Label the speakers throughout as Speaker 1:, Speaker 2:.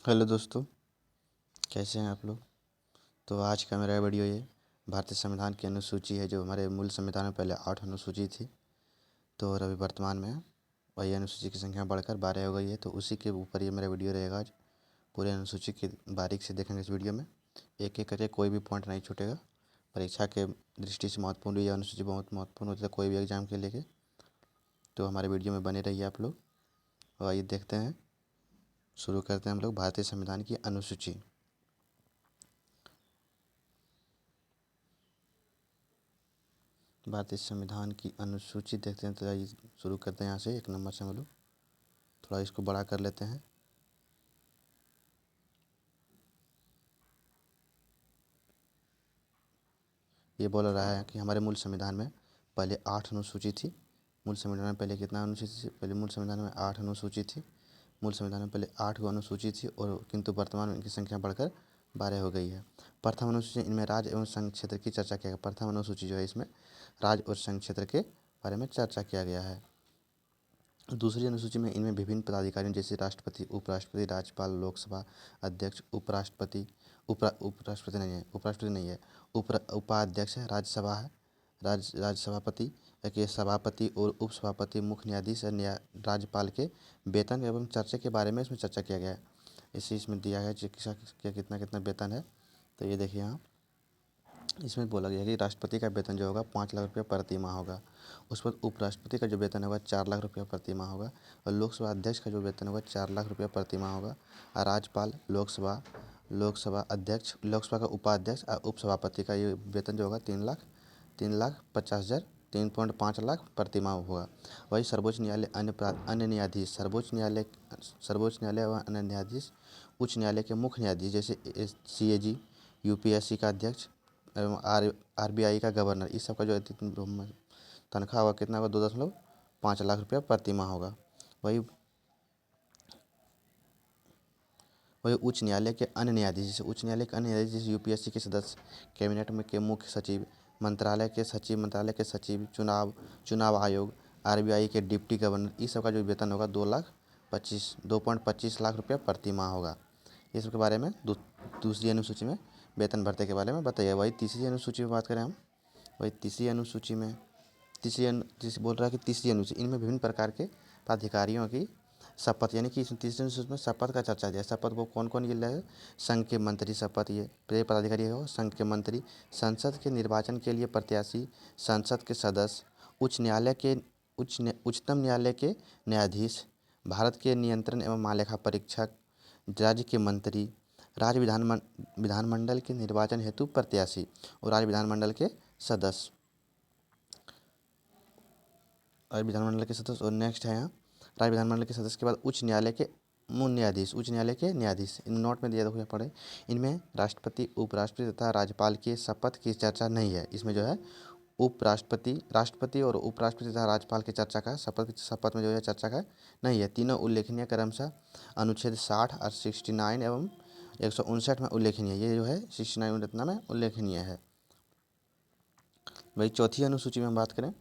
Speaker 1: Hello दोस्तों, कैसे हैं आप लोग। तो आज का मेरा वीडियो ये भारतीय संविधान की अनुसूची है, जो हमारे मूल संविधान में पहले 8 अनुसूची थी। तो और अभी वर्तमान में वही अनुसूची की संख्या बढ़कर 12 हो गई है। तो उसी के ऊपर ये मेरा वीडियो रहेगा। आज पूरे अनुसूची की बारीक से देखेंगे इस वीडियो में, एक एक करके, कोई भी पॉइंट नहीं छूटेगा। परीक्षा के दृष्टि से महत्वपूर्ण ये अनुसूची बहुत महत्वपूर्ण होती है कोई भी एग्जाम के लेके। तो हमारे वीडियो में बने रहिए आप लोग। और आइए देखते हैं, शुरू करते हैं हम लोग भारतीय संविधान की अनुसूची। भारतीय संविधान की अनुसूची देखते हैं। तो आइए शुरू करते हैं यहाँ से, 1 नंबर से हम लोग थोड़ा इसको बड़ा कर लेते हैं। ये बोल रहा है कि हमारे मूल संविधान में पहले 8 अनुसूची थी। मूल संविधान में पहले कितना अनुसूची थी? पहले मूल संविधान में 8 अनुसूची थी। मूल संविधान में पहले 8 अनुसूची थी, और किंतु वर्तमान में इनकी संख्या बढ़कर 12 हो गई है। प्रथम अनुसूची, इनमें राज्य एवं संघ क्षेत्र की चर्चा किया गया। प्रथम अनुसूची जो है, इसमें राज्य और संघ क्षेत्र के बारे में चर्चा किया गया है। दूसरी अनुसूची में इनमें विभिन्न पदाधिकारियों जैसे राष्ट्रपति, उपराष्ट्रपति, राज्यपाल, लोकसभा अध्यक्ष, उपराष्ट्रपति, उपराष्ट्रपति नहीं है, उपाध्यक्ष है, राज्यसभा है, राज्यसभापति के सभापति और उपसभापति, मुख्य न्यायाधीश और राज्यपाल के वेतन एवं चर्चा के बारे में इसमें चर्चा किया गया है। इसी इसमें दिया है चिकित्सा का कितना कितना वेतन है। तो ये देखिए यहाँ इसमें बोला गया है कि राष्ट्रपति का वेतन जो होगा 5 लाख रुपया प्रति माह होगा। उस पर उपराष्ट्रपति का जो वेतन होगा 4 लाख रुपया प्रति माह होगा। और लोकसभा अध्यक्ष का जो वेतन होगा 4 लाख रुपया प्रति माह होगा। और राज्यपाल, लोकसभा अध्यक्ष, लोकसभा का उपाध्यक्ष और उपसभापति का ये वेतन जो होगा 3,50,000, 3.5 लाख प्रति माह होगा। वही सर्वोच्च न्यायालय, अन्य न्यायाधीश, सर्वोच्च न्यायालय व अन्य न्यायाधीश, उच्च न्यायालय के मुख्य न्यायाधीश जैसे CAG, UPSC का अध्यक्ष एवं RBI का गवर्नर, इस सब का जो तनख्वाह होगा कितना होगा? 2.5 लाख रुपया प्रति माह होगा। वही उच्च न्यायालय के अन्य न्यायाधीश, जैसे उच्च न्यायालय के अन्य न्यायाधीश जैसे UPSC के सदस्य, कैबिनेट में के मुख्य सचिव, मंत्रालय के सचिव, चुनाव आयोग, RBI के डिप्टी गवर्नर, इस सब का जो वेतन होगा 2.25 लाख रुपया प्रति माह होगा। इस सब के बारे में दूसरी अनुसूची में वेतन भत्ते के बारे में बताइए। वही तीसरी अनुसूची में बात करें हम, वही तीसरी अनुसूची में बोल रहा है कि तीसरी अनुसूची, इनमें विभिन्न प्रकार के पदाधिकारियों की शपथ, यानी कि तीसरी अनुसूची में शपथ का चर्चा दिया। शपथ वो कौन कौन ले है? संघ के मंत्री शपथ, ये पदाधिकारी हो संघ के मंत्री, संसद के निर्वाचन के लिए प्रत्याशी, संसद के सदस्य, उच्चतम न्यायालय के न्यायाधीश, भारत के नियंत्रण एवं महालेखा परीक्षक, राज्य के मंत्री, राज्य विधानमंडल के निर्वाचन हेतु प्रत्याशी और राज्य विधानमंडल के सदस्य। राज्य विधानमंडल के सदस्य, और नेक्स्ट है यहाँ राज्य विधानमंडल के सदस्य के बाद उच्च न्यायालय के न्यायाधीश, इन नोट में दिया देखो पढ़े। इनमें राष्ट्रपति, उपराष्ट्रपति तथा राज्यपाल के शपथ की चर्चा नहीं है। इसमें जो है राष्ट्रपति और उपराष्ट्रपति तथा राज्यपाल की चर्चा का शपथ में जो है चर्चा का नहीं है। तीनों उल्लेखनीय क्रमशः अनुच्छेद 60 और 69 एवं 159 में उल्लेखनीय है। ये जो है 69 में उल्लेखनीय है। वही चौथी अनुसूची में हम बात करें,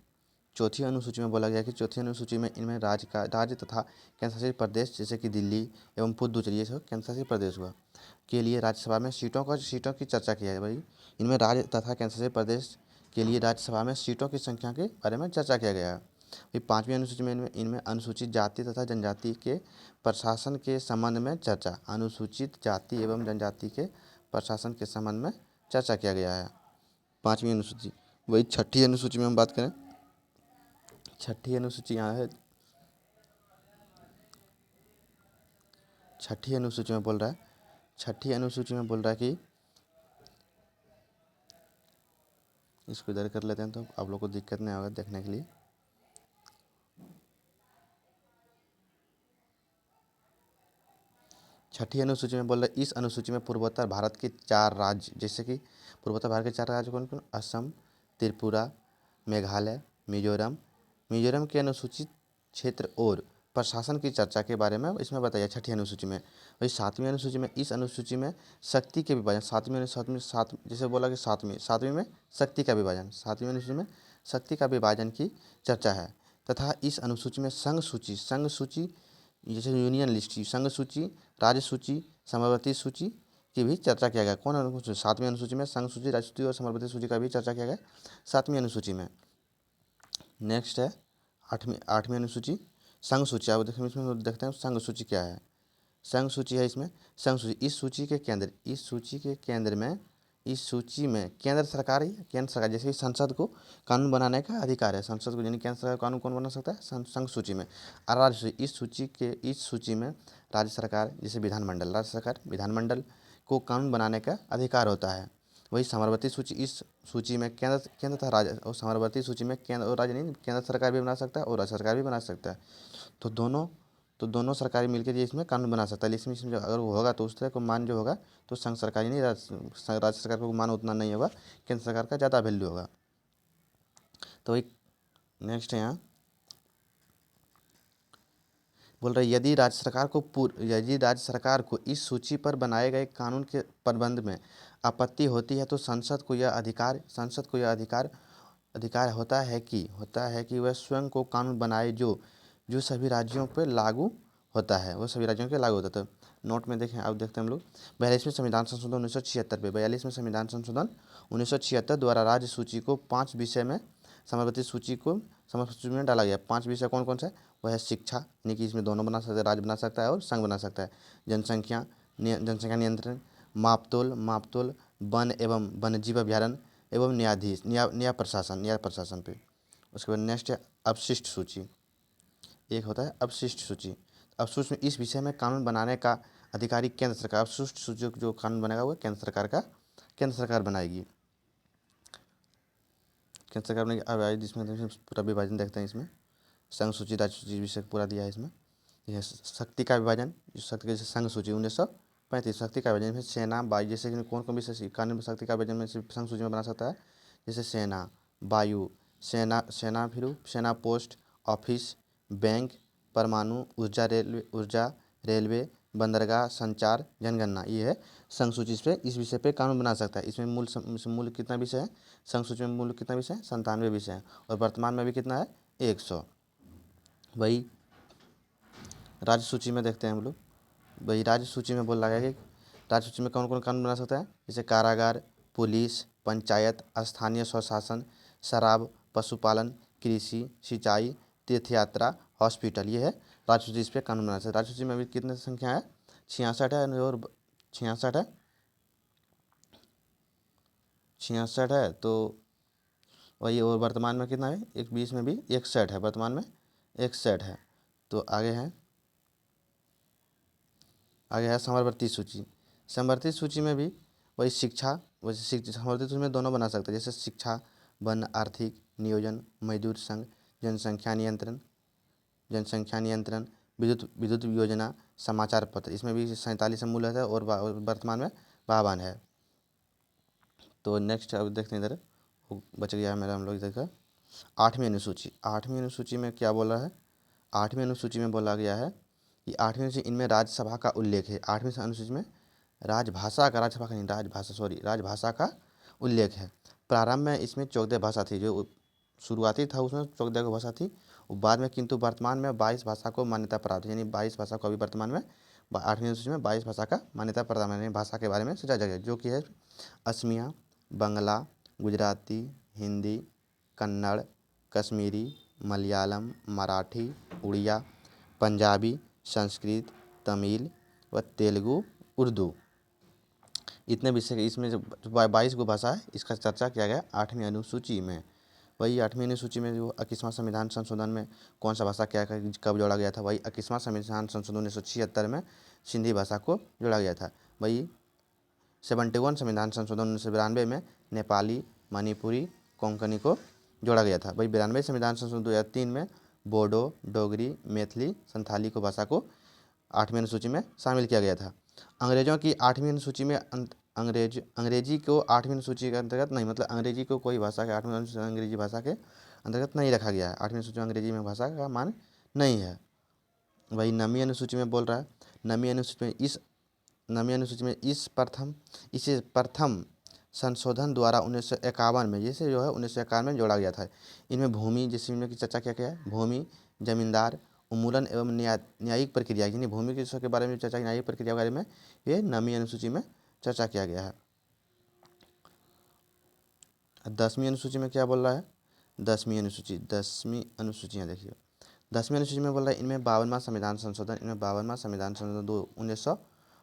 Speaker 1: चौथी अनुसूची में बोला गया कि चौथी अनुसूची में इनमें राज्य तथा केंद्रशासित प्रदेश जैसे कि दिल्ली एवं पुदुचेरी, ये सब केंद्रशासित प्रदेश हुआ, के लिए राज्यसभा में सीटों की चर्चा की है। भाई इनमें राज्य तथा केंद्रशासित प्रदेश के लिए राज्यसभा में सीटों की संख्या के बारे में चर्चा किया गया है। फिर पाँचवीं अनुसूची में इनमें अनुसूचित जाति तथा जनजाति के प्रशासन के संबंध में चर्चा, अनुसूचित जाति एवं जनजाति के प्रशासन के संबंध में चर्चा किया गया है, पाँचवीं अनुसूची। वही छठी अनुसूची में हम बात करें, छठी अनुसूची यहाँ है। छठी अनुसूची में बोल रहा है कि इसको इधर कर लेते हैं तो आप लोग को दिक्कत नहीं होगा देखने के लिए। छठी अनुसूची में बोल रहा है, इस अनुसूची में पूर्वोत्तर भारत के 4 राज्य, जैसे कि पूर्वोत्तर भारत के 4 राज्य कौन कौन? असम, त्रिपुरा, मेघालय, मिजोरम के अनुसूचित क्षेत्र और प्रशासन की चर्चा के बारे में इसमें बताया छठी अनुसूची में। वही सातवीं अनुसूची में, इस अनुसूची में शक्ति के विभाजन, जैसे बोला कि सातवीं में शक्ति का विभाजन, सातवीं अनुसूची में शक्ति का विभाजन की चर्चा है। तथा इस अनुसूची में संघ सूची जैसे यूनियन लिस्ट, संघ सूची, राज्य सूची, समवर्ती सूची की भी चर्चा किया गया। कौन अनुसूची? 7वीं अनुसूची में संघ सूची, राज्य सूची और समवर्ती सूची का भी चर्चा किया गया 7वीं अनुसूची में। नेक्स्ट है 8वीं अनुसूची संघ सूची। आप देखते हैं इसमें, देखते हैं संघ सूची क्या है। संघ सूची है इसमें, संघ सूची इस सूची के केंद्र में, इस सूची में केंद्र सरकार जैसे कि संसद को कानून बनाने का अधिकार है। संसद को यानी केंद्र सरकार कानून कौन बना सकता है? संघ सूची में। और राज्य सूची, इस सूची में राज्य सरकार जैसे विधानमंडल, राज्य सरकार विधानमंडल को कानून बनाने का अधिकार होता है। वही समवर्ती सूची, इस सूची में केंद्र तथा राज्य, और समवर्ती सूची में केंद्र और राज्य नहीं, केंद्र सरकार भी बना सकता है और राज्य सरकार भी बना सकता है। तो दोनों सरकारें मिलकर ये इसमें कानून बना सकता है। लेकिन इसमें अगर वो होगा तो उस तरह को मान जो होगा तो संघ सरकार ही नहीं, राज्य सरकार को मान उतना नहीं होगा, केंद्र सरकार का ज़्यादा वैल्यू होगा। तो एक नेक्स्ट है यहाँ बोल रहे, यदि राज्य सरकार को इस सूची पर बनाए गए कानून के प्रबंध में आपत्ति होती है तो संसद को यह अधिकार होता है कि वह स्वयं को कानून बनाए जो सभी राज्यों पर लागू होता है, वो सभी राज्यों के लागू होता है। तो नोट में देखें, अब देखते हैं हम लोग 42वें संविधान संशोधन 1976 पे, 42वें संविधान संशोधन 1976 द्वारा राज्य सूची को 5 विषय में समवर्ती सूची में डाला गया। 5 विषय कौन कौन से? वह है शिक्षा, यानी कि इसमें दोनों बना सकते हैं, राज्य बना सकता है और संघ बना सकता है। जनसंख्या नियंत्रण, मापतोल, वन एवं वन्यजीव अभ्यारण्य एवं न्याय प्रशासन पे। उसके बाद नेक्स्ट है अपशिष्ट सूची। एक होता है अपशिष्ट सूची। अपशिष्ट में इस विषय में कानून बनाने का अधिकारी केंद्र सरकार। अपशिष्ट सूची जो कानून बनेगा वो केंद्र सरकार बनाएगी। केंद्र सरकार बनाएगी। अब जिसमें पूरा विभाजन देखते हैं इसमें, संघ सूची, राज्य सूची विषय पूरा दिया है इसमें। यह शक्ति का विभाजन, शक्ति का जैसे संघ सूची 1935, शक्ति का विभाजन में सेना, वायु, जैसे कि कौन विषय कानून शक्ति का विभाजन में संघ सूची में बना सकता है? जैसे सेना, वायु, फिर सेना पोस्ट ऑफिस, बैंक, परमाणु ऊर्जा, रेलवे, बंदरगाह, संचार, जनगणना, ये है संघ सूची पे इस विषय पे कानून बना सकता है। इसमें मूल कितना विषय है? संघ सूची में मूल कितना विषय है? 97 विषय है। और वर्तमान में भी कितना है? 100। वही राज्य सूची में देखते हैं हम लोग। वही राज्य सूची में बोला गया कि राज्य सूची में कौन कौन कानून बना सकता है? जैसे कारागार, पुलिस, पंचायत, स्थानीय स्वशासन, शराब, पशुपालन, कृषि, सिंचाई, तीर्थयात्रा, हॉस्पिटल, ये है राज्य सूची। इस पर कानून बना सकता है। राज्य सूची में अभी कितने संख्या है? 66 है, और 66 है। तो वही, और वर्तमान में कितना है? एक 20 में भी 61 है, वर्तमान में 61 है। तो आगे है समवर्ती सूची। समवर्ती सूची में भी वही शिक्षा, समवर्ती सूची में दोनों बना सकते हैं, जैसे शिक्षा, वन, आर्थिक नियोजन, मजदूर संघ, जनसंख्या नियंत्रण, विद्युत योजना, समाचार पत्र। इसमें भी 47 मूल है और वर्तमान में 52 है। तो नेक्स्ट अब देखते हैं, इधर बच गया है मेरा, हम लोग इधर का 8वीं अनुसूची। 8वीं अनुसूची में क्या बोला है? 8वीं अनुसूची में बोला गया है कि 8वीं अनुसूची इनमें राज्यसभा का उल्लेख है। 8वीं अनुसूची में राजभाषा का उल्लेख है। प्रारंभ में इसमें 14 भाषा थी, जो शुरुआती था उसमें 14 भाषा थी, बाद में किंतु वर्तमान में 22 भाषा को मान्यता प्राप्त है। यानी 22 भाषा को अभी वर्तमान में 8वीं अनुसूची में 22 भाषा का मान्यता प्राप्त है। भाषा के बारे में सोचा जाएगा, जो कि है असमिया, बंगला, गुजराती, हिंदी, कन्नड़, कश्मीरी, मलयालम, मराठी, उड़िया, पंजाबी, संस्कृत, तमिल व तेलुगु, उर्दू। इतने विषय, इसमें जो 22 गो भाषा है, इसका चर्चा किया गया 8वीं अनुसूची में। वही 8वीं अनुसूची में जो 21वां संविधान संशोधन में कौन सा भाषा क्या कब जोड़ा गया था? वही 21वां संविधान संशोधन 1976 में सिंधी भाषा को जोड़ा गया था। वही 71 संविधान संशोधन 1992 में नेपाली, मणिपुरी, कोंकणी को जोड़ा गया था। वही 92 संविधान संशोधन 2003 में बोडो, डोगरी, मैथिली, संथाली को भाषा को 8वीं अनुसूची में शामिल किया गया था। अंग्रेजों की 8वीं अनुसूची में अंग्रेजी को 8वीं अनुसूची के अंतर्गत नहीं, मतलब अंग्रेजी को कोई भाषा के 8वीं अनुसूची अंग्रेजी भाषा के अंतर्गत नहीं रखा गया है। 8वीं अनुसूची में अंग्रेजी में भाषा का मान नहीं है। वही 9वीं अनुसूची में बोल रहा है, 9वीं अनुसूची में इसे प्रथम संशोधन द्वारा 1951 में, जैसे जो है 1951 में जोड़ा गया था। इनमें भूमि, जिसमें की चर्चा क्या क्या है? भूमि, जमींदार, उन्मूलन एवं न्यायिक प्रक्रिया यानी भूमि के विषय के बारे में चर्चा की, न्यायिक प्रक्रिया के बारे में ये 9वीं अनुसूची में चर्चा किया गया है। 10वीं अनुसूची में क्या बोल रहा है? 10वीं अनुसूचियाँ देखिए, 10वीं अनुसूची में बोल रहा है इनमें 52वां संविधान संशोधन, इनमें 52वां संविधान संशोधन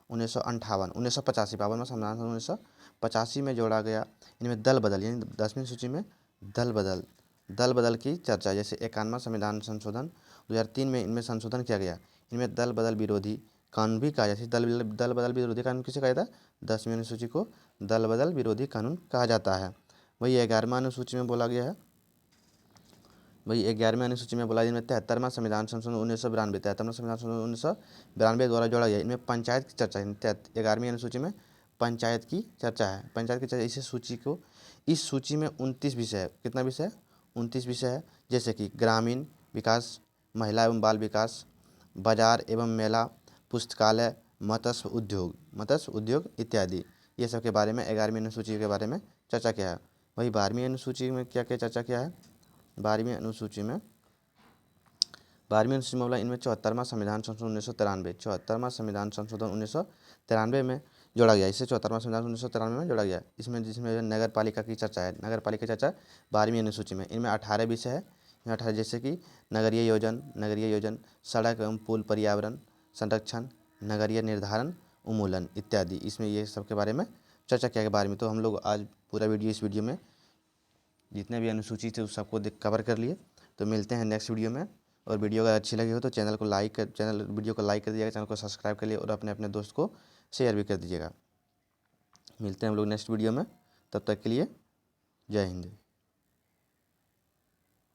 Speaker 1: 1958 1985 52वां संविधान संशोधन 1985 में जोड़ा गया। इनमें दल बदल यानी 10वीं सूची में दल बदल की चर्चा, जैसे 51वां संविधान संशोधन 2003 में इनमें संशोधन किया गया। इनमें दल बदल विरोधी कानून भी कहा, जैसे दल बदल विरोधी कानून किसे कहा जाता है? 10वीं अनुसूची को दल बदल विरोधी कानून कहा जाता है। वही 11वां अनुसूची में बोला गया है, वही 11वीं अनुसूची में बोला इनमें 73वां संविधान संशोधन 1992 73वां संविधान संशोधन 1992 द्वारा जोड़ा गया। इनमें पंचायत की चर्चा है, 11वीं अनुसूची में पंचायत की चर्चा है। पंचायत की चर्चा इस सूची में 29 विषय है। कितना विषय है? 29 विषय है, जैसे कि ग्रामीण विकास, महिला एवं बाल विकास, बाजार एवं मेला, पुस्तकालय, मत्स्य उद्योग इत्यादि। ये सब के बारे में 11वीं अनुसूची के बारे में चर्चा किया है। वही 12वीं अनुसूची में क्या क्या चर्चा किया है? 12वीं अनुसूची में बोला इनमें 74वां संविधान संशोधन 1993 74वां संविधान संशोधन 1993 में जोड़ा गया। इसे 74वां संविधान 1993 में जोड़ा गया। जिसमें नगर पालिका की चर्चा है, नगर पालिका चर्चा 12वीं अनुसूची में। इनमें 18 विषय है, इनमें 18 जैसे कि नगरीय योजन, सड़क एवं पुल, पर्यावरण संरक्षण, नगरीय निर्धारण, उन्मूलन इत्यादि। इसमें ये सब के बारे में चर्चा किया गया 12वीं। तो हम लोग आज पूरा इस वीडियो में जितने भी अनुसूची थे उस सबको कवर कर लिए। तो मिलते हैं नेक्स्ट वीडियो में। और वीडियो अगर अच्छी लगी हो तो वीडियो को लाइक कर दीजिएगा, चैनल को सब्सक्राइब कर लिए और अपने दोस्त को शेयर भी कर दीजिएगा। मिलते हैं हम लोग नेक्स्ट वीडियो में, तब तक के लिए जय हिंद।